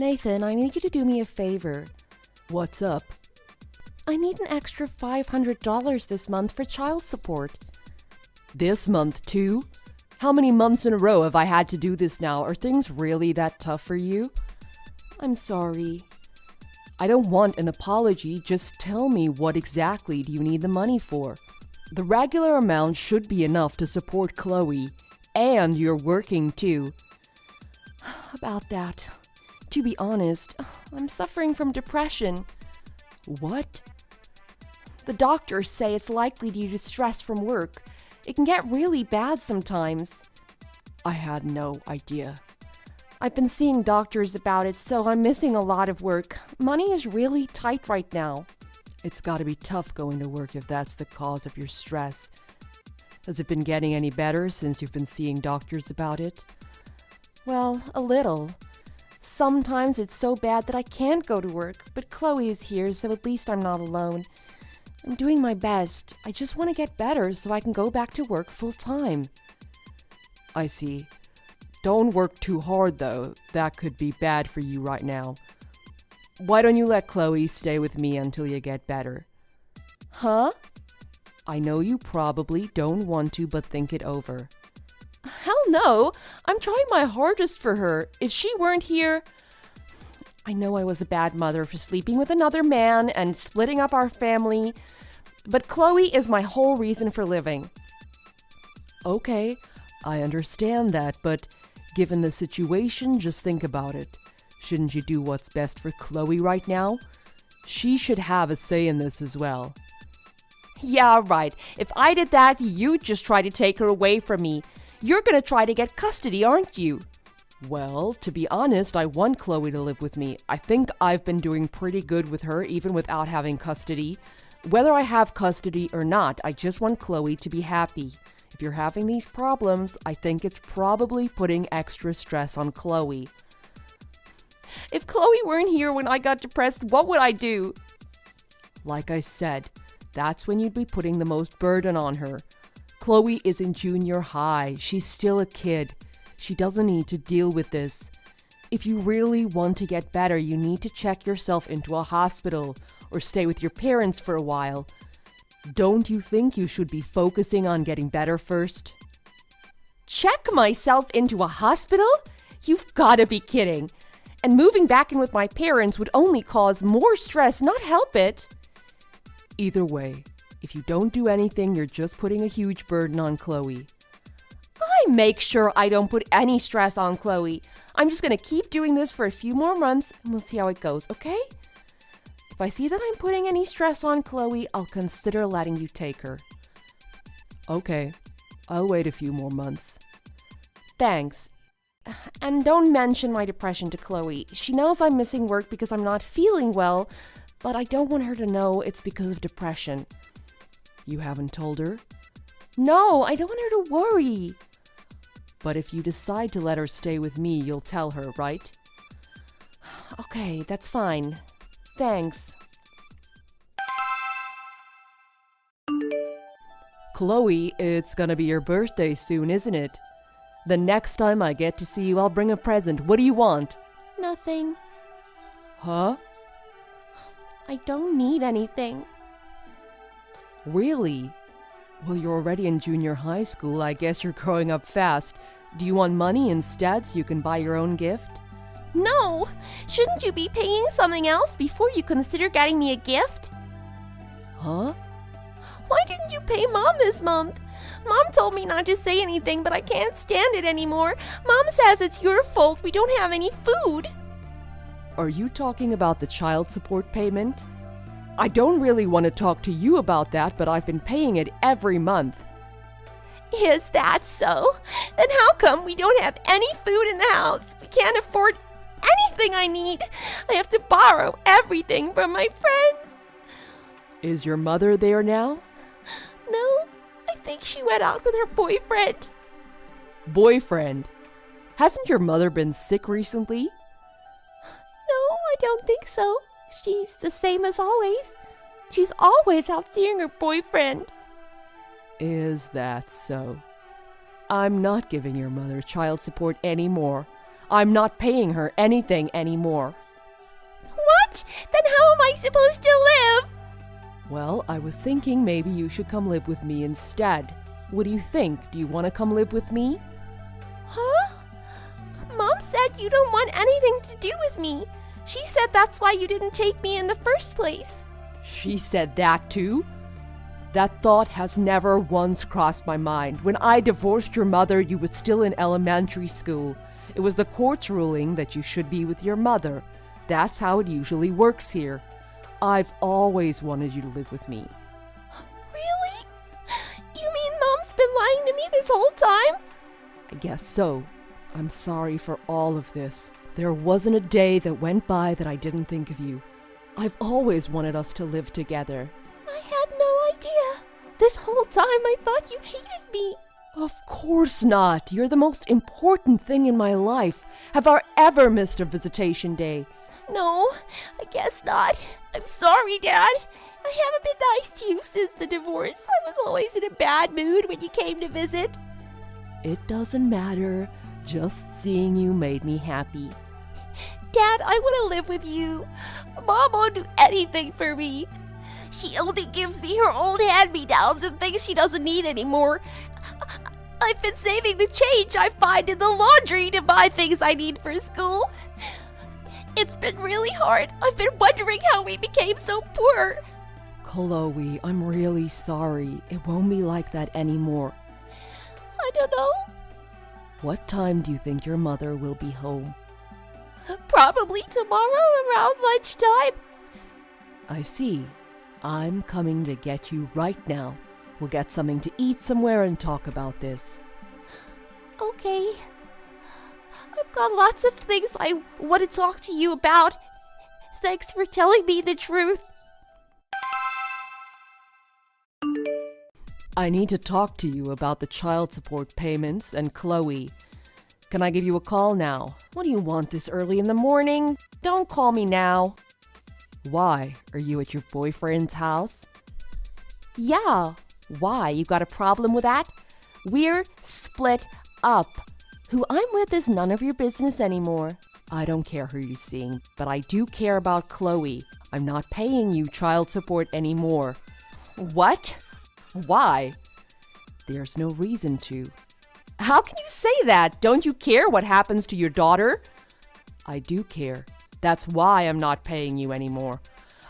Nathan, I need you to do me a favor. What's up? I need an extra $500 this month for child support. This month, too? How many months in a row have I had to do this now? Are things really that tough for you? I'm sorry. I don't want an apology. Just tell me what exactly do you need the money for? The regular amount should be enough to support Chloe. And you're working, too. About that. To be honest, I'm suffering from depression. What? The doctors say it's likely due to stress from work. It can get really bad sometimes. I had no idea. I've been seeing doctors about it, so I'm missing a lot of work. Money is really tight right now. It's gotta be tough going to work if that's the cause of your stress. Has it been getting any better since you've been seeing doctors about it? Well, a little. Sometimes it's so bad that I can't go to work, but Chloe is here, so at least I'm not alone. I'm doing my best. I just want to get better so I can go back to work full time. I see. Don't work too hard, though. That could be bad for you right now. Why don't you let Chloe stay with me until you get better? Huh? I know you probably don't want to, but think it over. Hell no! I'm trying my hardest for her. If she weren't here... I know I was a bad mother for sleeping with another man and splitting up our family, but Chloe is my whole reason for living. Okay, I understand that, but given the situation, just think about it. Shouldn't you do what's best for Chloe right now? She should have a say in this as well. Yeah, right. If I did that, you'd just try to take her away from me. You're gonna try to get custody, aren't you? Well, to be honest, I want Chloe to live with me. I think I've been doing pretty good with her, even without having custody. Whether I have custody or not, I just want Chloe to be happy. If you're having these problems, I think it's probably putting extra stress on Chloe. If Chloe weren't here when I got depressed, what would I do? Like I said, that's when you'd be putting the most burden on her. Chloe is in junior high. She's still a kid. She doesn't need to deal with this. If you really want to get better, you need to check yourself into a hospital or stay with your parents for a while. Don't you think you should be focusing on getting better first? Check myself into a hospital? You've gotta be kidding. And moving back in with my parents would only cause more stress, not help it. Either way, if you don't do anything, you're just putting a huge burden on Chloe. I make sure I don't put any stress on Chloe. I'm just gonna keep doing this for a few more months and we'll see how it goes, okay? If I see that I'm putting any stress on Chloe, I'll consider letting you take her. Okay, I'll wait a few more months. Thanks. And don't mention my depression to Chloe. She knows I'm missing work because I'm not feeling well, but I don't want her to know it's because of depression. You haven't told her? No, I don't want her to worry. But if you decide to let her stay with me, you'll tell her, right? Okay, that's fine. Thanks. Chloe, it's gonna be your birthday soon, isn't it? The next time I get to see you, I'll bring a present. What do you want? Nothing. Huh? I don't need anything. Really? Well, you're already in junior high school. I guess you're growing up fast. Do you want money instead so you can buy your own gift? No! Shouldn't you be paying something else before you consider getting me a gift? Huh? Why didn't you pay Mom this month? Mom told me not to say anything, but I can't stand it anymore. Mom says it's your fault we don't have any food. Are you talking about the child support payment? I don't really want to talk to you about that, but I've been paying it every month. Is that so? Then how come we don't have any food in the house? We can't afford anything I need. I have to borrow everything from my friends. Is your mother there now? No, I think she went out with her boyfriend. Boyfriend? Hasn't your mother been sick recently? No, I don't think so. She's the same as always. She's always out seeing her boyfriend. Is that so? I'm not giving your mother child support anymore. I'm not paying her anything anymore. What? Then how am I supposed to live? Well, I was thinking maybe you should come live with me instead. What do you think? Do you want to come live with me? Huh? Mom said you don't want anything to do with me. She said that's why you didn't take me in the first place. She said that too? That thought has never once crossed my mind. When I divorced your mother, you were still in elementary school. It was the court's ruling that you should be with your mother. That's how it usually works here. I've always wanted you to live with me. Really? You mean Mom's been lying to me this whole time? I guess so. I'm sorry for all of this. There wasn't a day that went by that I didn't think of you. I've always wanted us to live together. I had no idea. This whole time I thought you hated me. Of course not. You're the most important thing in my life. Have I ever missed a visitation day? No, I guess not. I'm sorry, Dad. I haven't been nice to you since the divorce. I was always in a bad mood when you came to visit. It doesn't matter. Just seeing you made me happy. Dad, I want to live with you. Mom won't do anything for me. She only gives me her old hand-me-downs and things she doesn't need anymore. I've been saving the change I find in the laundry to buy things I need for school. It's been really hard. I've been wondering how we became so poor. Chloe, I'm really sorry. It won't be like that anymore. I don't know. What time do you think your mother will be home? Probably tomorrow around lunchtime. I see. I'm coming to get you right now. We'll get something to eat somewhere and talk about this. Okay. I've got lots of things I want to talk to you about. Thanks for telling me the truth. I need to talk to you about the child support payments and Chloe. Can I give you a call now? What do you want this early in the morning? Don't call me now. Why? Are you at your boyfriend's house? Yeah. Why? You got a problem with that? We're split up. Who I'm with is none of your business anymore. I don't care who you're seeing, but I do care about Chloe. I'm not paying you child support anymore. What? Why? There's no reason to. How can you say that? Don't you care what happens to your daughter? I do care. That's why I'm not paying you anymore.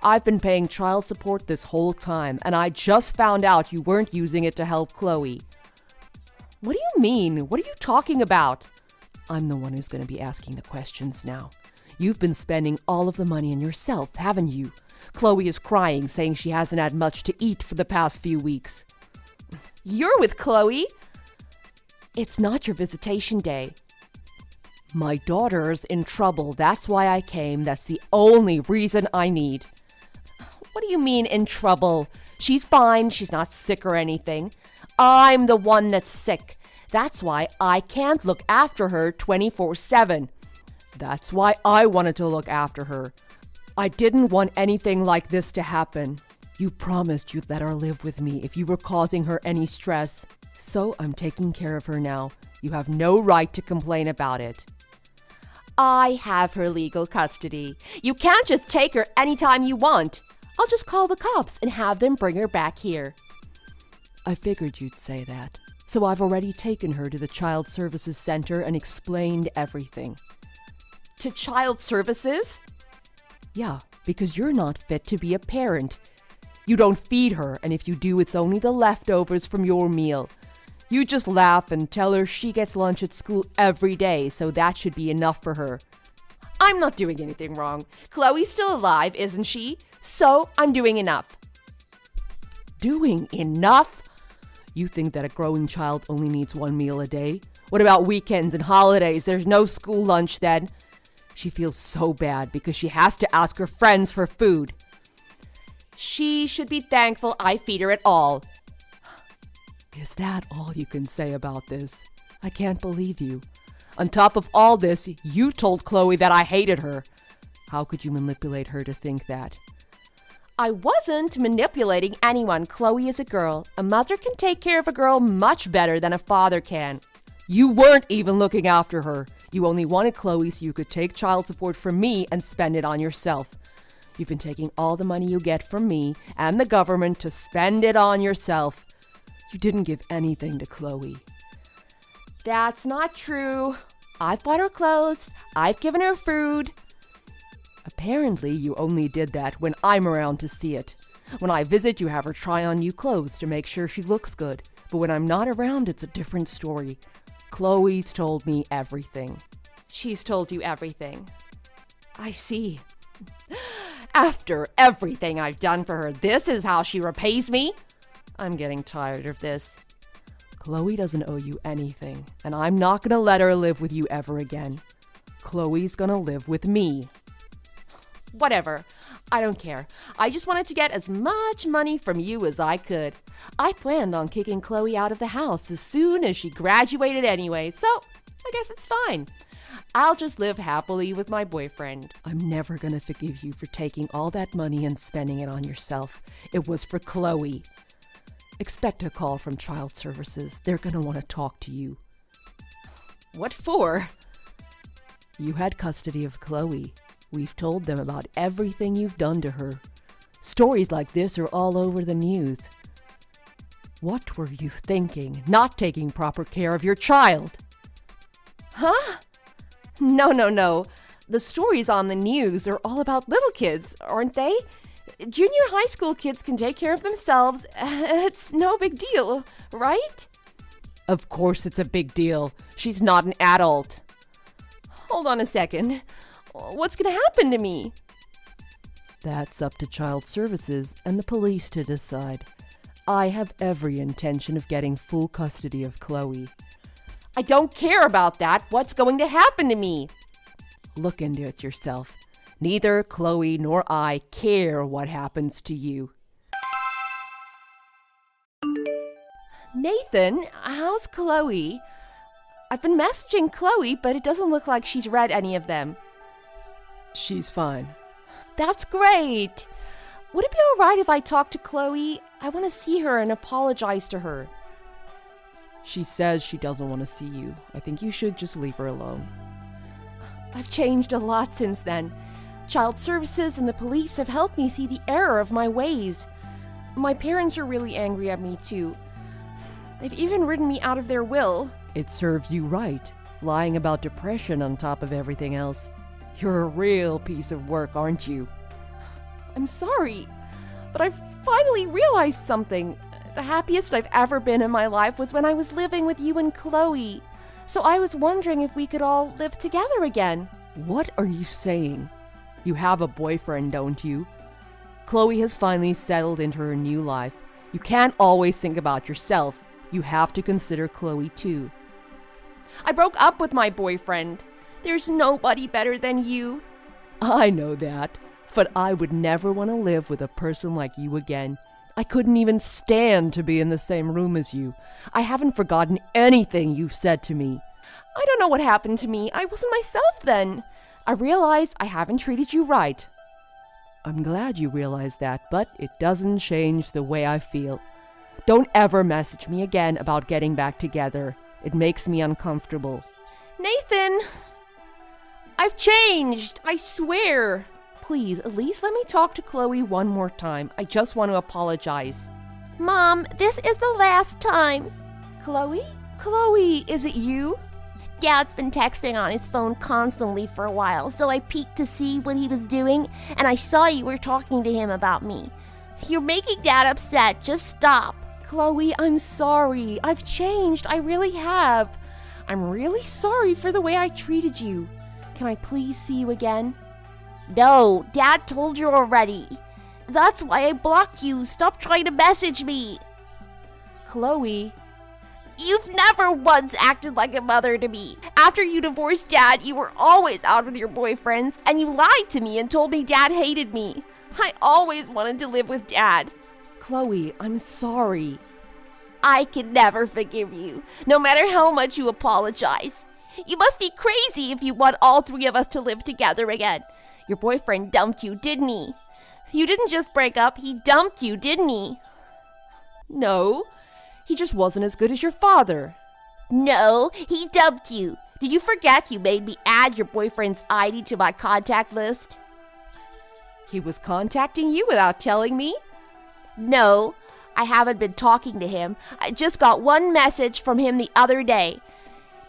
I've been paying child support this whole time, and I just found out you weren't using it to help Chloe. What do you mean? What are you talking about? I'm the one who's going to be asking the questions now. You've been spending all of the money on yourself, haven't you? Chloe is crying, saying she hasn't had much to eat for the past few weeks. You're with Chloe? It's not your visitation day. My daughter's in trouble. That's why I came. That's the only reason I need. What do you mean in trouble? She's fine. She's not sick or anything. I'm the one that's sick. That's why I can't look after her 24/7. That's why I wanted to look after her. I didn't want anything like this to happen. You promised you'd let her live with me if you were causing her any stress. So I'm taking care of her now. You have no right to complain about it. I have her legal custody. You can't just take her anytime you want. I'll just call the cops and have them bring her back here. I figured you'd say that. So I've already taken her to the Child Services Center and explained everything. To Child Services? Yeah, because you're not fit to be a parent. You don't feed her, and if you do, it's only the leftovers from your meal. You just laugh and tell her she gets lunch at school every day, so that should be enough for her. I'm not doing anything wrong. Chloe's still alive, isn't she? So I'm doing enough. Doing enough? You think that a growing child only needs one meal a day? What about weekends and holidays? There's no school lunch then. She feels so bad because she has to ask her friends for food. She should be thankful I feed her at all. Is that all you can say about this? I can't believe you. On top of all this, you told Chloe that I hated her. How could you manipulate her to think that? I wasn't manipulating anyone. Chloe is a girl. A mother can take care of a girl much better than a father can. You weren't even looking after her. You only wanted Chloe so you could take child support from me and spend it on yourself. You've been taking all the money you get from me and the government to spend it on yourself. You didn't give anything to Chloe. That's not true. I've bought her clothes. I've given her food. Apparently, you only did that when I'm around to see it. When I visit, you have her try on new clothes to make sure she looks good. But when I'm not around, it's a different story. Chloe's told me everything. She's told you everything. I see. After everything I've done for her, this is how she repays me? I'm getting tired of this. Chloe doesn't owe you anything, and I'm not gonna let her live with you ever again. Chloe's gonna live with me. Whatever. I don't care. I just wanted to get as much money from you as I could. I planned on kicking Chloe out of the house as soon as she graduated anyway, so I guess it's fine. I'll just live happily with my boyfriend. I'm never gonna forgive you for taking all that money and spending it on yourself. It was for Chloe. Expect a call from child services. They're gonna want to talk to you. What for? You had custody of Chloe. We've told them about everything you've done to her. Stories like this are all over the news. What were you thinking, not taking proper care of your child? Huh? No. The stories on the news are all about little kids, aren't they? Junior high school kids can take care of themselves. It's no big deal, right? Of course it's a big deal. She's not an adult. Hold on a second. What's going to happen to me? That's up to child services and the police to decide. I have every intention of getting full custody of Chloe. I don't care about that. What's going to happen to me? Look into it yourself. Neither Chloe nor I care what happens to you. Nathan, how's Chloe? I've been messaging Chloe, but it doesn't look like she's read any of them. She's fine. That's great. Would it be all right if I talk to Chloe? I want to see her and apologize to her. She says she doesn't want to see you. I think you should just leave her alone. I've changed a lot since then. Child services and the police have helped me see the error of my ways. My parents are really angry at me too. They've even written me out of their will. It serves you right, lying about depression on top of everything else. You're a real piece of work, aren't you? I'm sorry, but I've finally realized something. The happiest I've ever been in my life was when I was living with you and Chloe. So I was wondering if we could all live together again. What are you saying? You have a boyfriend, don't you? Chloe has finally settled into her new life. You can't always think about yourself. You have to consider Chloe too. I broke up with my boyfriend. There's nobody better than you. I know that, but I would never want to live with a person like you again. I couldn't even stand to be in the same room as you. I haven't forgotten anything you've said to me. I don't know what happened to me. I wasn't myself then. I realize I haven't treated you right. I'm glad you realize that, but it doesn't change the way I feel. Don't ever message me again about getting back together. It makes me uncomfortable. Nathan! I've changed, I swear. Please, at least let me talk to Chloe one more time. I just want to apologize. Mom, this is the last time. Chloe? Chloe, is it you? Dad's been texting on his phone constantly for a while, so I peeked to see what he was doing, and I saw you were talking to him about me. You're making Dad upset. Just stop. Chloe, I'm sorry. I've changed. I really have. I'm really sorry for the way I treated you. Can I please see you again? No, Dad told you already. That's why I blocked you. Stop trying to message me. Chloe. You've never once acted like a mother to me. After you divorced Dad, you were always out with your boyfriends, and you lied to me and told me Dad hated me. I always wanted to live with Dad. Chloe, I'm sorry. I can never forgive you, no matter how much you apologize. You must be crazy if you want all three of us to live together again. Your boyfriend dumped you, didn't he? You didn't just break up, he dumped you, didn't he? No, he just wasn't as good as your father. No, he dumped you. Did you forget you made me add your boyfriend's ID to my contact list? He was contacting you without telling me? No, I haven't been talking to him. I just got one message from him the other day.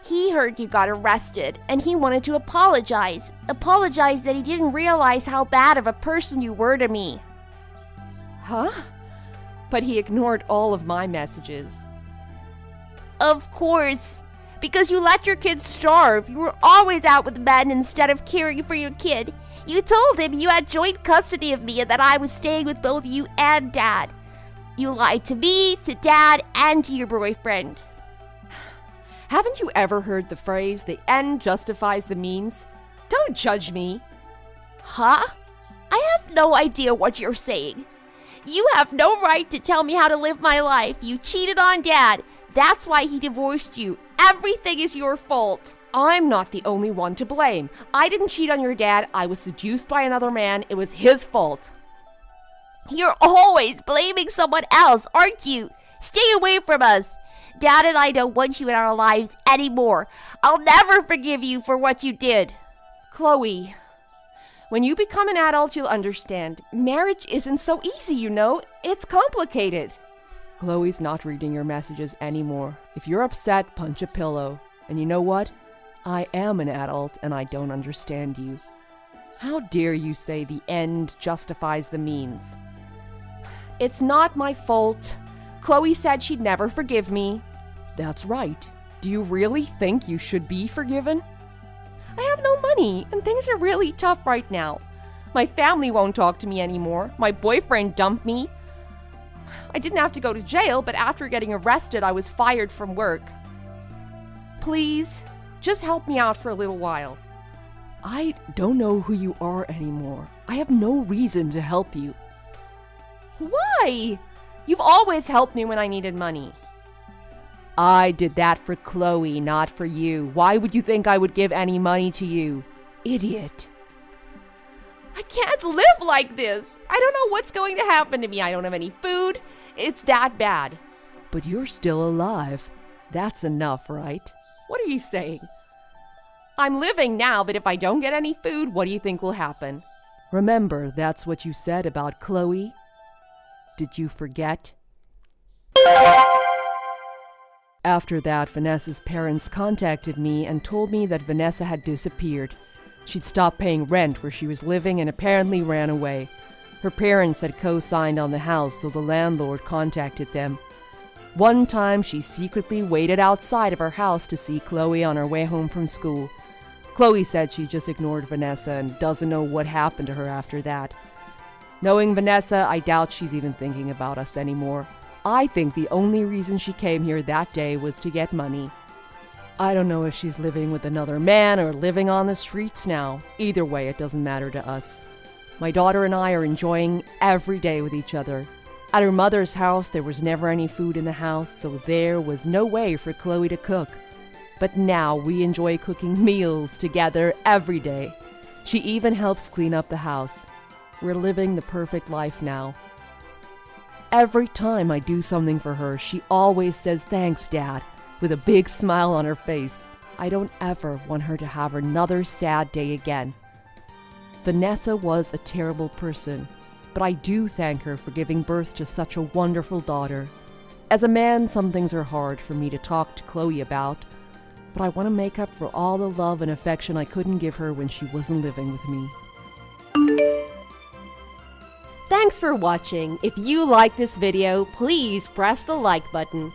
He heard you got arrested, and he wanted to apologize. Apologize that he didn't realize how bad of a person you were to me. Huh? But he ignored all of my messages. Of course. Because you let your kid starve. You were always out with men instead of caring for your kid. You told him you had joint custody of me and that I was staying with both you and Dad. You lied to me, to Dad, and to your boyfriend. Haven't you ever heard the phrase, the end justifies the means? Don't judge me. Huh? I have no idea what you're saying. You have no right to tell me how to live my life. You cheated on Dad. That's why he divorced you. Everything is your fault. I'm not the only one to blame. I didn't cheat on your dad. I was seduced by another man. It was his fault. You're always blaming someone else, aren't you? Stay away from us. Dad and I don't want you in our lives anymore. I'll never forgive you for what you did. Chloe, when you become an adult, you'll understand. Marriage isn't so easy, you know. It's complicated. Chloe's not reading your messages anymore. If you're upset, punch a pillow. And you know what? I am an adult and I don't understand you. How dare you say the end justifies the means? It's not my fault. Chloe said she'd never forgive me. That's right. Do you really think you should be forgiven? I have no money and things are really tough right now. My family won't talk to me anymore. My boyfriend dumped me. I didn't have to go to jail, but after getting arrested, I was fired from work. Please, just help me out for a little while. I don't know who you are anymore. I have no reason to help you. Why? You've always helped me when I needed money. I did that for Chloe, not for you. Why would you think I would give any money to you? Idiot. I can't live like this. I don't know what's going to happen to me. I don't have any food. It's that bad. But you're still alive. That's enough, right? What are you saying? I'm living now, but if I don't get any food, what do you think will happen? Remember, that's what you said about Chloe? Did you forget? After that, Vanessa's parents contacted me and told me that Vanessa had disappeared. She'd stopped paying rent where she was living and apparently ran away. Her parents had co-signed on the house, so the landlord contacted them. One time, she secretly waited outside of her house to see Chloe on her way home from school. Chloe said she just ignored Vanessa and doesn't know what happened to her after that. Knowing Vanessa, I doubt she's even thinking about us anymore. I think the only reason she came here that day was to get money. I don't know if she's living with another man or living on the streets now. Either way, it doesn't matter to us. My daughter and I are enjoying every day with each other. At her mother's house, there was never any food in the house, so there was no way for Chloe to cook. But now we enjoy cooking meals together every day. She even helps clean up the house. We're living the perfect life now. Every time I do something for her, she always says, "Thanks, Dad," with a big smile on her face. I don't ever want her to have another sad day again. Vanessa was a terrible person, but I do thank her for giving birth to such a wonderful daughter. As a man, some things are hard for me to talk to Chloe about, but I want to make up for all the love and affection I couldn't give her when she wasn't living with me. Thanks for watching. If you like this video, please press the like button.